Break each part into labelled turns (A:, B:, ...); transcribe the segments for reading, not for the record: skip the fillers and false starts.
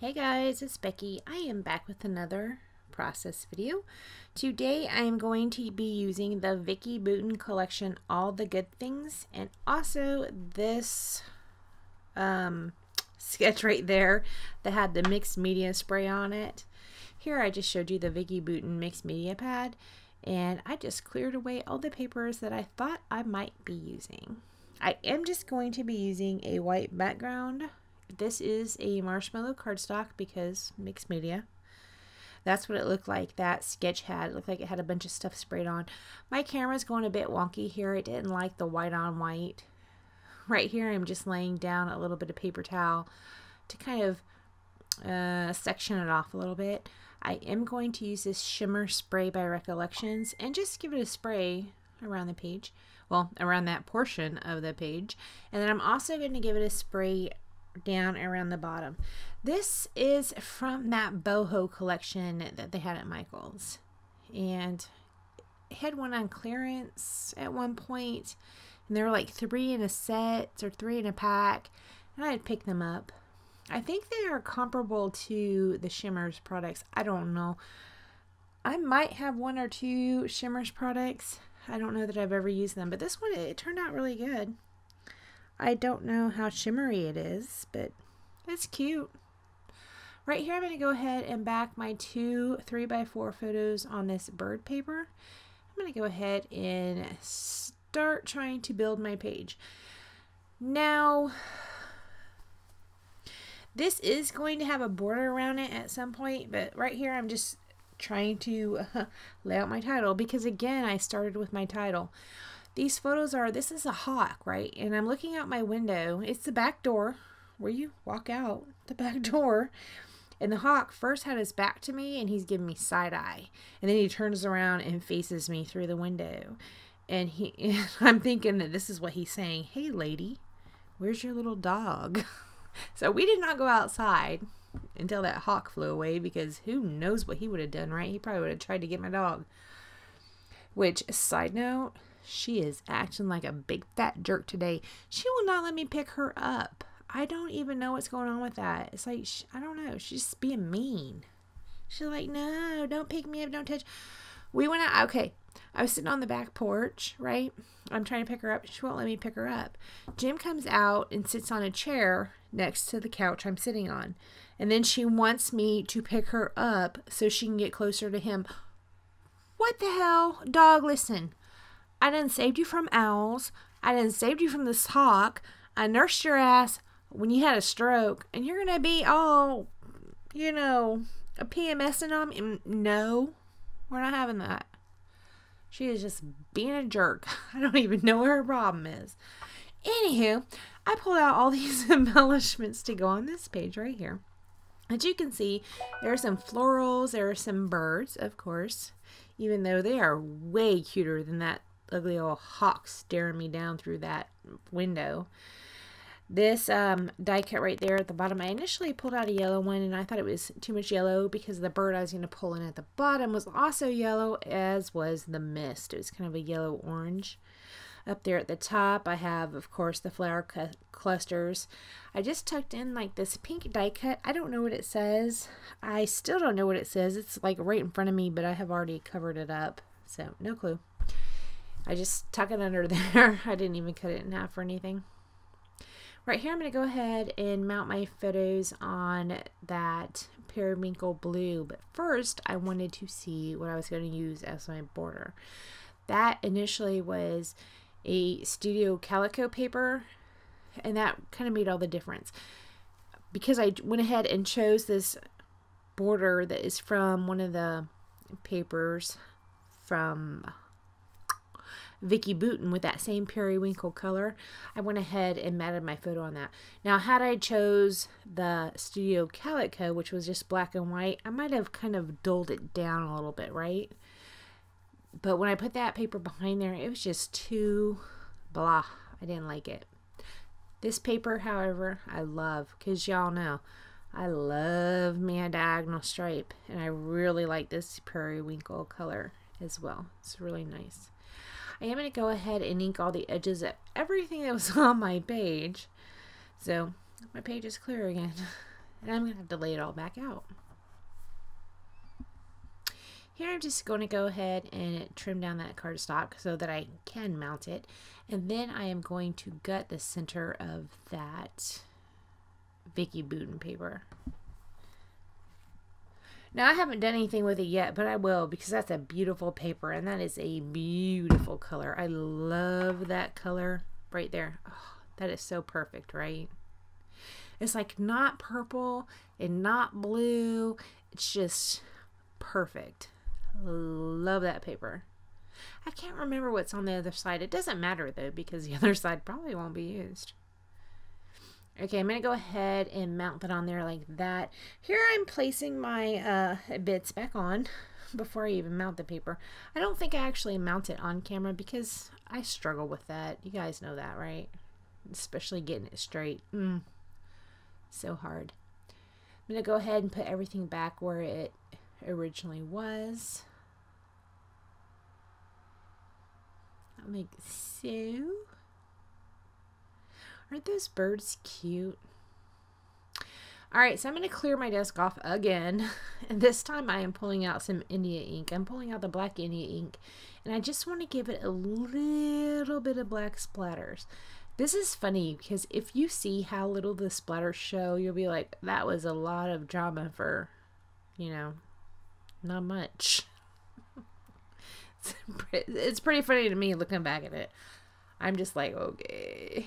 A: Hey guys, it's Becky. I am back with another process video. Today I am going to be using the Vicki Boutin collection, All the Good Things, and also this sketch right there that had the mixed media spray on it. Here I just showed you the Vicki Boutin mixed media pad, and I just cleared away all the papers that I thought I might be using. I am just going to be using a white background. This is a marshmallow cardstock because mixed media. That's what it looked like. That sketch had. It looked like it had a bunch of stuff sprayed on. My camera's going a bit wonky here. It didn't like the white on white. Right here I'm just laying down a little bit of paper towel to kind of section it off a little bit. I am going to use this shimmer spray by Recollections and just give it a spray around the page. Well, around that portion of the page. And then I'm also going to give it a spray down around the bottom. This is from that boho collection that they had at Michael's, and it had one on clearance at one point, and there were like 3 in a set or 3 in a pack, and I had picked them up. I think they are comparable to the Shimmers products. I don't know. I might have 1 or 2 Shimmers products. I don't know that I've ever used them, but this one, it turned out really good. I don't know how shimmery it is, but it's cute. Right here I'm going to go ahead and back my 2 3x4 photos on this bird paper. I'm going to go ahead and start trying to build my page. Now, this is going to have a border around it at some point, but right here I'm just trying to lay out my title because, again, I started with my title. These photos are, this is a hawk, right? And I'm looking out my window. It's the back door where you walk out the back door. And the hawk first had his back to me and he's giving me side eye. And then he turns around and faces me through the window. And I'm thinking that this is what he's saying. Hey lady, where's your little dog? So we did not go outside until that hawk flew away, because who knows what he would have done, right? He probably would have tried to get my dog. Which, side note, she is acting like a big fat jerk today. She will not let me pick her up. I don't even know what's going on with that. It's like, I don't know. She's just being mean. She's like, no, don't pick me up. Don't touch. We went out. Okay. I was sitting on the back porch, right? I'm trying to pick her up. She won't let me pick her up. Jim comes out and sits on a chair next to the couch I'm sitting on. And then she wants me to pick her up so she can get closer to him. What the hell? Dog, listen. I done saved you from owls. I done saved you from this hawk. I nursed your ass when you had a stroke. And you're going to be all, you know, a PMSing on me. No, we're not having that. She is just being a jerk. I don't even know what her problem is. Anywho, I pulled out all these embellishments to go on this page right here. As you can see, there are some florals. There are some birds, of course, even though they are way cuter than that ugly old hawk staring me down through that window. This die cut right there at the bottom, I initially pulled out a yellow one, and I thought it was too much yellow because the bird I was going to pull in at the bottom was also yellow, as was the mist. It was kind of a yellow-orange. Up there at the top, I have, of course, the flower clusters. I just tucked in like this pink die cut. I don't know what it says. I still don't know what it says. It's like right in front of me, but I have already covered it up, so no clue. I just tuck it under there. I didn't even cut it in half or anything. Right here, I'm going to go ahead and mount my photos on that periwinkle blue. But first, I wanted to see what I was going to use as my border. That initially was a Studio Calico paper, and that kind of made all the difference. Because I went ahead and chose this border that is from one of the papers from Vicki Boutin with that same periwinkle color, I went ahead and matted my photo on that. Now, had I chose the Studio Calico, which was just black and white, I might have kind of dulled it down a little bit, right? But when I put that paper behind there, it was just too blah. I didn't like it. This paper, however, I love, because y'all know I love me a diagonal stripe, and I really like this periwinkle color as well. It's really nice. I am going to go ahead and ink all the edges of everything that was on my page. So my page is clear again. And I'm going to have to lay it all back out. Here I'm just going to go ahead and trim down that cardstock so that I can mount it. And then I am going to gut the center of that Vicky Boutin paper. Now I haven't done anything with it yet, but I will, because that's a beautiful paper and that is a beautiful color. I love that color right there. Oh, that is so perfect, right? It's like not purple and not blue. It's just perfect. Love that paper. I can't remember what's on the other side. It doesn't matter though, because the other side probably won't be used. Okay, I'm going to go ahead and mount that on there like that. Here I'm placing my bits back on before I even mount the paper. I don't think I actually mount it on camera because I struggle with that. You guys know that, right? Especially getting it straight. So hard. I'm going to go ahead and put everything back where it originally was. Like so. Aren't those birds cute? Alright, so I'm going to clear my desk off again. And this time I am pulling out some India ink. I'm pulling out the black India ink. And I just want to give it a little bit of black splatters. This is funny because if you see how little the splatters show, you'll be like, that was a lot of drama for, you know, not much. It's pretty funny to me looking back at it. I'm just like, okay.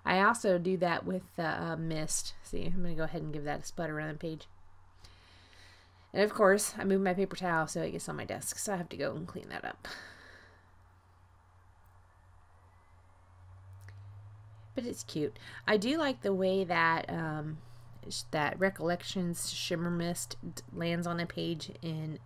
A: I also do that with mist. See, I'm going to go ahead and give that a splatter around the page. And of course, I moved my paper towel so it gets on my desk. So I have to go and clean that up. But it's cute. I do like the way that that Recollections Shimmer Mist lands on the page, and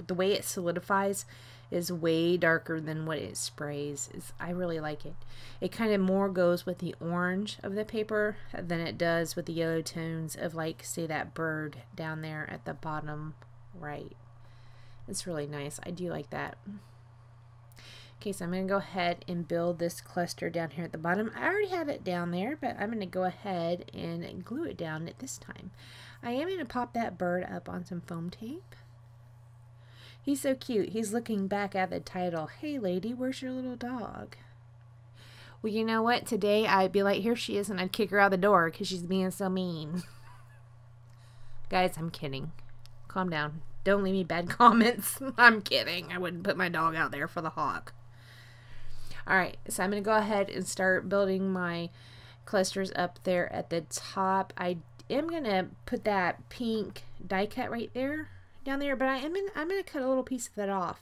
A: the way it solidifies is way darker than what it sprays. I really like it. It kind of more goes with the orange of the paper than it does with the yellow tones of, like, say, that bird down there at the bottom right. It's really nice. I do like that. Okay, so I'm going to go ahead and build this cluster down here at the bottom. I already had it down there, but I'm going to go ahead and glue it down at this time. I am going to pop that bird up on some foam tape. He's so cute. He's looking back at the title, "Hey lady, where's your little dog?" Well, you know what? Today I'd be like, here she is, and I'd kick her out the door because she's being so mean. Guys, I'm kidding. Calm down. Don't leave me bad comments. I'm kidding. I wouldn't put my dog out there for the hawk. Alright, so I'm going to go ahead and start building my clusters up there at the top. I am going to put that pink die cut right there, down there, but I'm going to cut a little piece of that off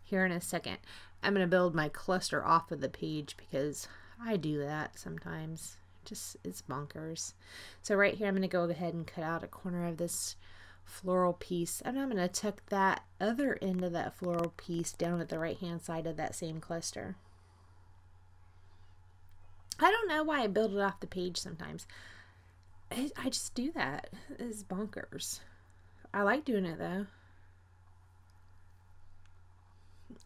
A: here in a second. I'm going to build my cluster off of the page because I do that sometimes. Just, it's bonkers. So right here I'm going to go ahead and cut out a corner of this floral piece, and I'm going to tuck that other end of that floral piece down at the right hand side of that same cluster. I don't know why I build it off the page sometimes. I just do that. It's bonkers. I like doing it though.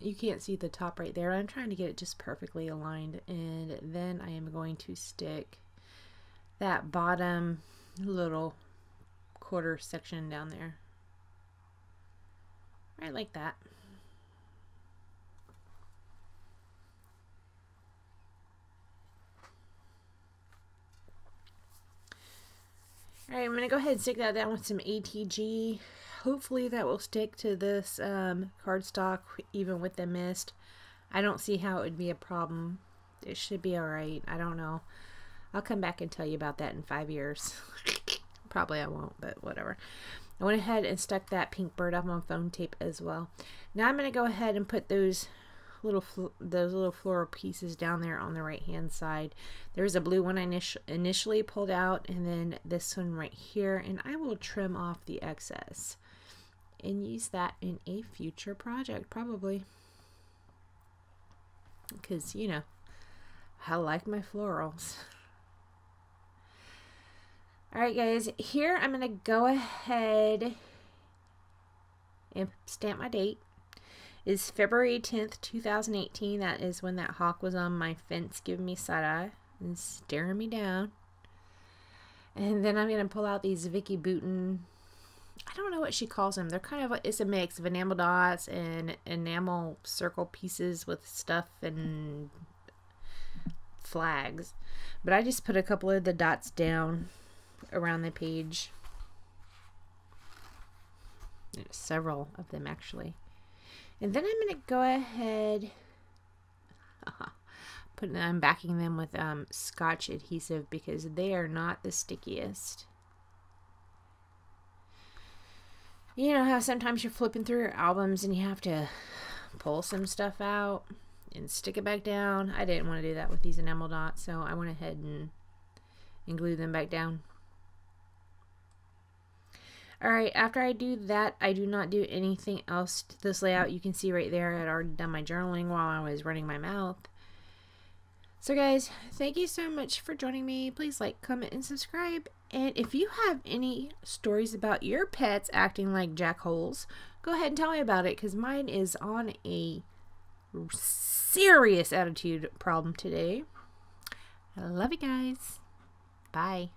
A: You can't see the top right there. I'm trying to get it just perfectly aligned, and then I am going to stick that bottom little quarter section down there. Right like that. Alright, I'm going to go ahead and stick that down with some ATG. Hopefully that will stick to this cardstock even with the mist. I don't see how it would be a problem. It should be alright. I don't know. I'll come back and tell you about that in 5 years. Probably I won't, but whatever. I went ahead and stuck that pink bird up on foam tape as well. Now I'm going to go ahead and put those little floral pieces down there on the right hand side. There's a blue one I initially pulled out, and then this one right here, and I will trim off the excess and use that in a future project probably, because you know I like my florals. Alright guys, here I'm going to go ahead and stamp my date. It's February 10th, 2018. That is when that hawk was on my fence giving me side-eye and staring me down. And then I'm going to pull out these Vicky Bouton. I don't know what she calls them. They're kind of, it's a mix of enamel dots and enamel circle pieces with stuff and flags. But I just put a couple of the dots down around the page. There's several of them actually. And then I'm going to go ahead, I'm backing them with Scotch adhesive because they are not the stickiest. You know how sometimes you're flipping through your albums and you have to pull some stuff out and stick it back down? I didn't want to do that with these enamel dots, so I went ahead and glued them back down. Alright, after I do that, I do not do anything else to this layout. You can see right there I had already done my journaling while I was running my mouth. So guys, thank you so much for joining me. Please like, comment, and subscribe. And if you have any stories about your pets acting like jackholes, go ahead and tell me about it, because mine is on a serious attitude problem today. I love you guys. Bye.